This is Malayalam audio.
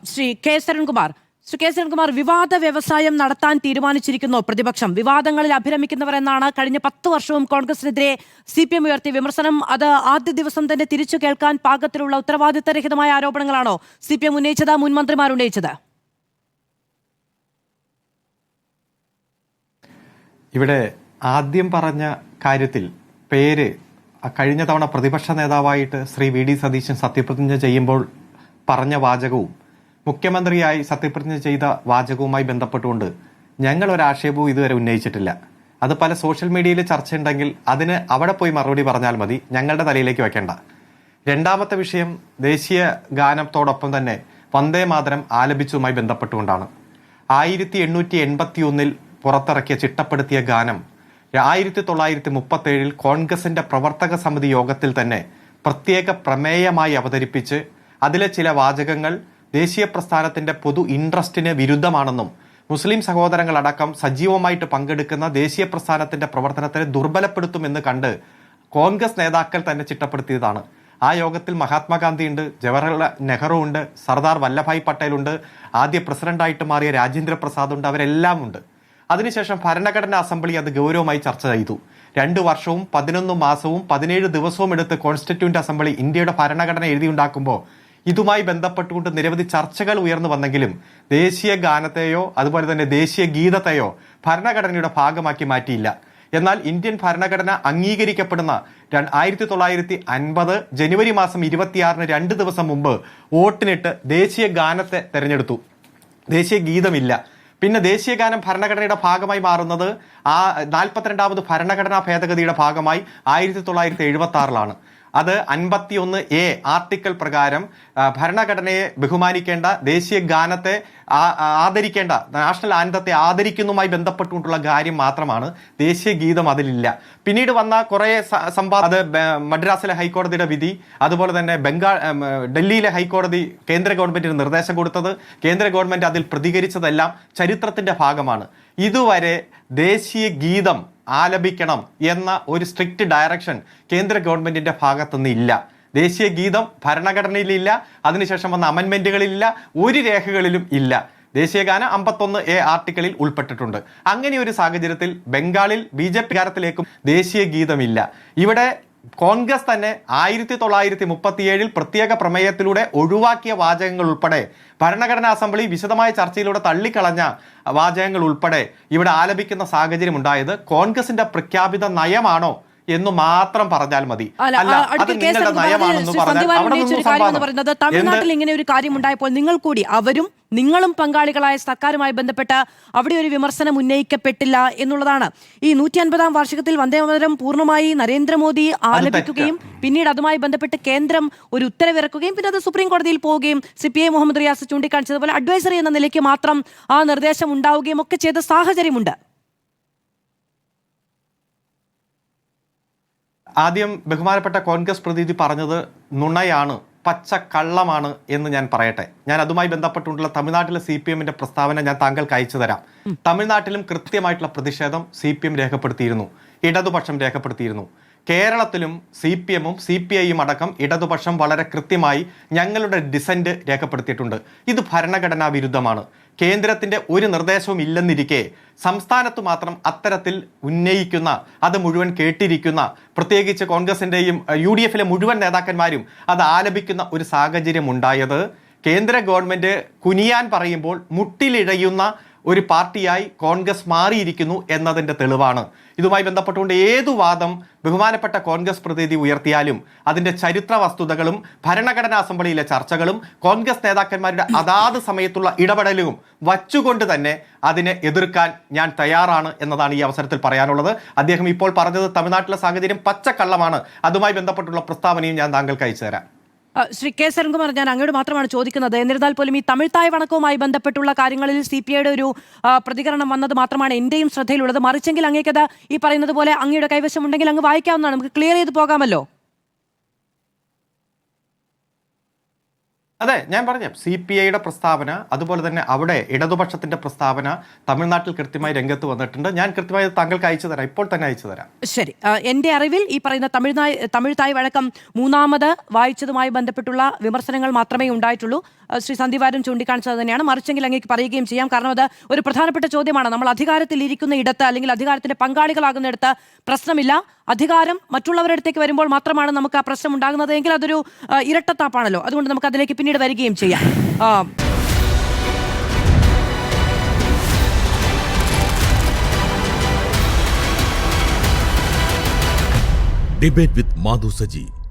ശ്രീ കെ സരൺകുമാർ, വിവാദ വ്യവസായം നടത്താൻ തീരുമാനിച്ചിരിക്കുന്നു പ്രതിപക്ഷം. വിവാദങ്ങളിൽ അഭിരമിക്കുന്നവർ എന്നാണ് കഴിഞ്ഞ 10 വർഷവും കോൺഗ്രസിനെതിരെ CPM ഉയർത്തിയ വിമർശനം. അത് ആദ്യ ദിവസം തന്നെ തിരിച്ചു കേൾക്കാൻ പാകത്തിലുള്ള ഉത്തരവാദിത്തരഹിതമായ ആരോപണങ്ങളാണോ CPM ഉന്നയിച്ചത്, മുൻ മന്ത്രിമാർ ഉന്നയിച്ചത്? ഇവിടെ ആദ്യം പറഞ്ഞ കാര്യത്തിൽ പേര് കഴിഞ്ഞ തവണ പ്രതിപക്ഷ നേതാവായിട്ട് ശ്രീ VD സതീശൻ സത്യപ്രതിജ്ഞ ചെയ്യുമ്പോൾ പറഞ്ഞ വാചകവും മുഖ്യമന്ത്രിയായി സത്യപ്രതിജ്ഞ ചെയ്ത വാചകവുമായി ബന്ധപ്പെട്ടുകൊണ്ട് ഞങ്ങൾ ഒരു ആക്ഷേപവും ഇതുവരെ ഉന്നയിച്ചിട്ടില്ല. അത് പല സോഷ്യൽ മീഡിയയിൽ ചർച്ചയുണ്ടെങ്കിൽ അതിന് അവിടെ പോയി മറുപടി പറഞ്ഞാൽ മതി, ഞങ്ങളുടെ തലയിലേക്ക് വെക്കേണ്ട. രണ്ടാമത്തെ വിഷയം ദേശീയ ഗാനത്തോടൊപ്പം തന്നെ വന്ദേ മാതരം ആലപിച്ചതുമായി ബന്ധപ്പെട്ടുകൊണ്ടാണ്. 1881 പുറത്തിറക്കിയ ചിട്ടപ്പെടുത്തിയ ഗാനം 1937 കോൺഗ്രസിന്റെ പ്രവർത്തക സമിതി യോഗത്തിൽ തന്നെ പ്രത്യേക പ്രമേയമായി അവതരിപ്പിച്ച് അതിലെ ചില വാചകങ്ങൾ ദേശീയ പ്രസ്ഥാനത്തിന്റെ പൊതു ഇൻട്രസ്റ്റിന് വിരുദ്ധമാണെന്നും മുസ്ലിം സഹോദരങ്ങളടക്കം സജീവമായിട്ട് പങ്കെടുക്കുന്ന ദേശീയ പ്രസ്ഥാനത്തിന്റെ പ്രവർത്തനത്തെ ദുർബലപ്പെടുത്തുമെന്ന് കണ്ട് കോൺഗ്രസ് നേതാക്കൾ തന്നെ ചിട്ടപ്പെടുത്തിയതാണ്. ആ യോഗത്തിൽ മഹാത്മാഗാന്ധി ഉണ്ട്, ജവഹർലാൽ നെഹ്റു ഉണ്ട്, സർദാർ വല്ലഭായ് പട്ടേൽ ഉണ്ട്, ആദ്യ പ്രസിഡന്റായിട്ട് മാറിയ രാജേന്ദ്ര പ്രസാദ് ഉണ്ട്, അവരെല്ലാം ഉണ്ട്. അതിനുശേഷം ഭരണഘടനാ അസംബ്ലി അത് ഗൗരവമായി ചർച്ച ചെയ്തു. 2 വർഷവും 11 മാസവും 17 ദിവസവും എടുത്ത് കോൺസ്റ്റിറ്റ്യൂന്റ് അസംബ്ലി ഇന്ത്യയുടെ ഭരണഘടന എഴുതിയുണ്ടാക്കുമ്പോൾ ഇതുമായി ബന്ധപ്പെട്ടുകൊണ്ട് നിരവധി ചർച്ചകൾ ഉയർന്നു വന്നെങ്കിലും ദേശീയ ഗാനത്തെയോ അതുപോലെ തന്നെ ദേശീയ ഗീതത്തെയോ ഭരണഘടനയുടെ ഭാഗമാക്കി മാറ്റിയില്ല. എന്നാൽ ഇന്ത്യൻ ഭരണഘടന അംഗീകരിക്കപ്പെടുന്ന 1950 ജനുവരി മാസം 26-ന് 2 ദിവസം മുമ്പ് വോട്ടിനിട്ട് ദേശീയ ഗാനത്തെ തെരഞ്ഞെടുത്തു. ദേശീയ ഗീതമില്ല. പിന്നെ ദേശീയ ഗാനം ഭരണഘടനയുടെ ഭാഗമായി മാറുന്നത് 42ാമത് ഭരണഘടനാ ഭേദഗതിയുടെ ഭാഗമായി 1976-ലാണ്. അത് 51A ആർട്ടിക്കിൾ പ്രകാരം ഭരണഘടനയെ ബഹുമാനിക്കേണ്ട, ദേശീയ ഗാനത്തെ ആദരിക്കേണ്ട, നാഷണൽ ആന്തത്തെ ആദരിക്കുന്നതുമായി ബന്ധപ്പെട്ടുകൊണ്ടുള്ള കാര്യം മാത്രമാണ്. ദേശീയ ഗീതം അതിലില്ല. പിന്നീട് വന്ന കുറെ അത് മദ്രാസിലെ ഹൈക്കോടതിയുടെ വിധി, അതുപോലെ തന്നെ ഡൽഹിയിലെ ഹൈക്കോടതി കേന്ദ്ര ഗവൺമെന്റിന് നിർദ്ദേശം കൊടുത്തത്, കേന്ദ്ര ഗവൺമെന്റ് അതിൽ പ്രതികരിച്ചതെല്ലാം ചരിത്രത്തിന്റെ ഭാഗമാണ്. ഇതുവരെ ദേശീയ ഗീതം ആലപിക്കണം എന്ന ഒരു സ്ട്രിക്റ്റ് ഡയറക്ഷൻ കേന്ദ്ര ഗവൺമെന്റിന്റെ ഭാഗത്തുനിന്ന് ഇല്ല. ദേശീയ ഗീതം ഭരണഘടനയിലില്ല, അതിനുശേഷം വന്ന അമെന്റ്മെന്റുകളിലില്ല, ഒരു രേഖകളിലും ഇല്ല. ദേശീയഗാനം 51A ആർട്ടിക്കിളിൽ ഉൾപ്പെട്ടിട്ടുണ്ട്. അങ്ങനെ ഒരു സാഹചര്യത്തിൽ ബംഗാളിൽ BJP അധികാരത്തിലേക്കും ദേശീയ ഗീതമില്ല. ഇവിടെ കോൺഗ്രസ് തന്നെ 1937 പ്രത്യേക പ്രമേയത്തിലൂടെ ഒഴിവാക്കിയ വാചകങ്ങൾ ഉൾപ്പെടെ ഭരണഘടനാ അസംബ്ലി വിശദമായ ചർച്ചയിലൂടെ തള്ളിക്കളഞ്ഞ വാചകങ്ങൾ ഉൾപ്പെടെ ഇവിടെ ആലപിക്കുന്ന സാഹചര്യം ഉണ്ടായത് കോൺഗ്രസിന്റെ പ്രഖ്യാപിത നയമാണോ എന്ന് മാത്രം പറഞ്ഞാൽ മതി. തമിഴ്നാട്ടിൽ ഇങ്ങനെ ഒരു കാര്യം ഉണ്ടായപ്പോൾ നിങ്ങൾ കൂടി, അവരും നിങ്ങളും പങ്കാളികളായ സർക്കാരുമായി ബന്ധപ്പെട്ട് അവിടെ ഒരു വിമർശനം ഉന്നയിക്കപ്പെട്ടില്ല എന്നുള്ളതാണ്. ഈ 150-ാം വാർഷികത്തിൽ വന്ദേമാതരം പൂർണ്ണമായി നരേന്ദ്രമോദി ആലപിക്കുകയും പിന്നീട് അതുമായി ബന്ധപ്പെട്ട് കേന്ദ്രം ഒരു ഉത്തരവിറക്കുകയും പിന്നെ അത് സുപ്രീം കോടതിയിൽ പോവുകയും CPI മുഹമ്മദ് റിയാസ് ചൂണ്ടിക്കാണിച്ചതുപോലെ അഡ്വൈസറി എന്ന നിലയ്ക്ക് മാത്രം ആ നിർദ്ദേശം ഉണ്ടാവുകയും ഒക്കെ ചെയ്ത സാഹചര്യമുണ്ട്. ആദ്യം ബഹുമാനപ്പെട്ട കോൺഗ്രസ് പ്രതിനിധി പറഞ്ഞത് നുണയാണ്, പച്ചക്കള്ളമാണ് എന്ന് ഞാൻ പറയട്ടെ. ഞാൻ അതുമായി ബന്ധപ്പെട്ടുള്ള തമിഴ്നാട്ടിലെ CPMന്റെ പ്രസ്താവന ഞാൻ താങ്കൾക്ക് അയച്ചു തരാം. തമിഴ്നാട്ടിലും കൃത്യമായിട്ടുള്ള പ്രതിഷേധം CPM രേഖപ്പെടുത്തിയിരുന്നു, ഇടതുപക്ഷം രേഖപ്പെടുത്തിയിരുന്നു. കേരളത്തിലും CPMും CPIയും അടക്കം ഇടതുപക്ഷം വളരെ കൃത്യമായി ഞങ്ങളുടെ ഡിസന്റ് രേഖപ്പെടുത്തിയിട്ടുണ്ട്. ഇത് ഭരണഘടനാ വിരുദ്ധമാണ്. കേന്ദ്രത്തിന്റെ ഒരു നിർദ്ദേശവും ഇല്ലെന്നിരിക്കെ സംസ്ഥാനത്ത് മാത്രം അത്തരത്തിൽ ഉന്നയിക്കുന്ന, അത് മുഴുവൻ കേട്ടിരിക്കുന്ന, പ്രത്യേകിച്ച് കോൺഗ്രസിന്റെയും UDFിലെ മുഴുവൻ നേതാക്കന്മാരും അത് ആലപിക്കുന്ന ഒരു സാഹചര്യം ഉണ്ടായത് കേന്ദ്ര ഗവൺമെന്റ് കുനിയാൻ പറയുമ്പോൾ മുട്ടിലിഴയുന്ന ഒരു പാർട്ടിയായി കോൺഗ്രസ് മാറിയിരിക്കുന്നു എന്നതിന്റെ തെളിവാണ്. ഇതുമായി ബന്ധപ്പെട്ടുകൊണ്ട് ഏതു വാദം ബഹുമാനപ്പെട്ട കോൺഗ്രസ് പ്രതിനിധി ഉയർത്തിയാലും അതിന്റെ ചരിത്ര വസ്തുതകളും ഭരണഘടനാ അസംബ്ലിയിലെ ചർച്ചകളും കോൺഗ്രസ് നേതാക്കന്മാരുടെ അതാത് സമയത്തുള്ള ഇടപെടലും വച്ചുകൊണ്ട് തന്നെ അതിനെ എതിർക്കാൻ ഞാൻ തയ്യാറാണ് എന്നതാണ് ഈ അവസരത്തിൽ പറയാനുള്ളത്. അദ്ദേഹം ഇപ്പോൾ പറഞ്ഞത് തമിഴ്നാട്ടിലെ സാഹചര്യം പച്ചക്കള്ളമാണ്. അതുമായി ബന്ധപ്പെട്ടുള്ള പ്രസ്താവനയും ഞാൻ താങ്കൾക്ക് അയച്ചു തരാം. ശ്രീ കെ സരൺകുമാർ, ഞാൻ അങ്ങോട്ട് മാത്രമാണ് ചോദിക്കുന്നത്. എന്നിരുന്നാൽ പോലും ഈ തമിഴ്തായ് വണക്കവുമായി ബന്ധപ്പെട്ടുള്ള കാര്യങ്ങളിൽ CPIയുടെ ഒരു പ്രതികരണം വന്നത് മാത്രമാണ് എന്റെയും ശ്രദ്ധയിലുള്ളത്. മറിച്ചെങ്കിൽ അങ്ങേക്കത് ഈ പറയുന്നത് പോലെ അങ്ങയുടെ കൈവശം ഉണ്ടെങ്കിൽ അങ്ങ് വായിക്കാവുന്നതാണ്, നമുക്ക് ക്ലിയർ ചെയ്ത് പോകാമല്ലോ. അതെ, ഞാൻ പറഞ്ഞു CPIയുടെ പ്രസ്താവന, അതുപോലെ തന്നെ അവിടെ ഇടതുപക്ഷത്തിന്റെ പ്രസ്താവന തമിഴ്നാട്ടിൽ കൃത്യമായി രംഗത്ത് വന്നിട്ടുണ്ട്. ഞാൻ കൃത്യമായി താങ്കൾക്ക് അയച്ചു തരാം, ഇപ്പോൾ തന്നെ അയച്ചു തരാം. ശരി, എന്റെ അറിവിൽ ഈ പറയുന്ന തമിഴ് തായ് വഴക്കം മൂന്നാമത് വായിച്ചതുമായി ബന്ധപ്പെട്ടുള്ള വിമർശനങ്ങൾ മാത്രമേ ഉണ്ടായിട്ടുള്ളൂ. ശ്രീ സന്ദീപാരും ചൂണ്ടിക്കാണിച്ചത് തന്നെയാണ്. മറിച്ചെങ്കിൽ അങ്ങേക്ക് പറയുകയും ചെയ്യാം. കാരണം അത് ഒരു പ്രധാനപ്പെട്ട ചോദ്യമാണ്. നമ്മൾ അധികാരത്തിൽ ഇരിക്കുന്ന ഇടത്ത് അല്ലെങ്കിൽ അധികാരത്തിന്റെ പങ്കാളികളാകുന്നിടത്ത് പ്രശ്നമില്ല. അധികാരം മറ്റുള്ളവരുടെ അടുത്തേക്ക് വരുമ്പോൾ മാത്രമാണ് നമുക്ക് ആ പ്രശ്നം ഉണ്ടാകുന്നത് എങ്കിൽ അതൊരു ഇരട്ടത്താപ്പാണല്ലോ. അതുകൊണ്ട് നമുക്ക് അതിലേക്ക് പിന്നീട് വരികയും ചെയ്യാം. Debate with Madhu Saji.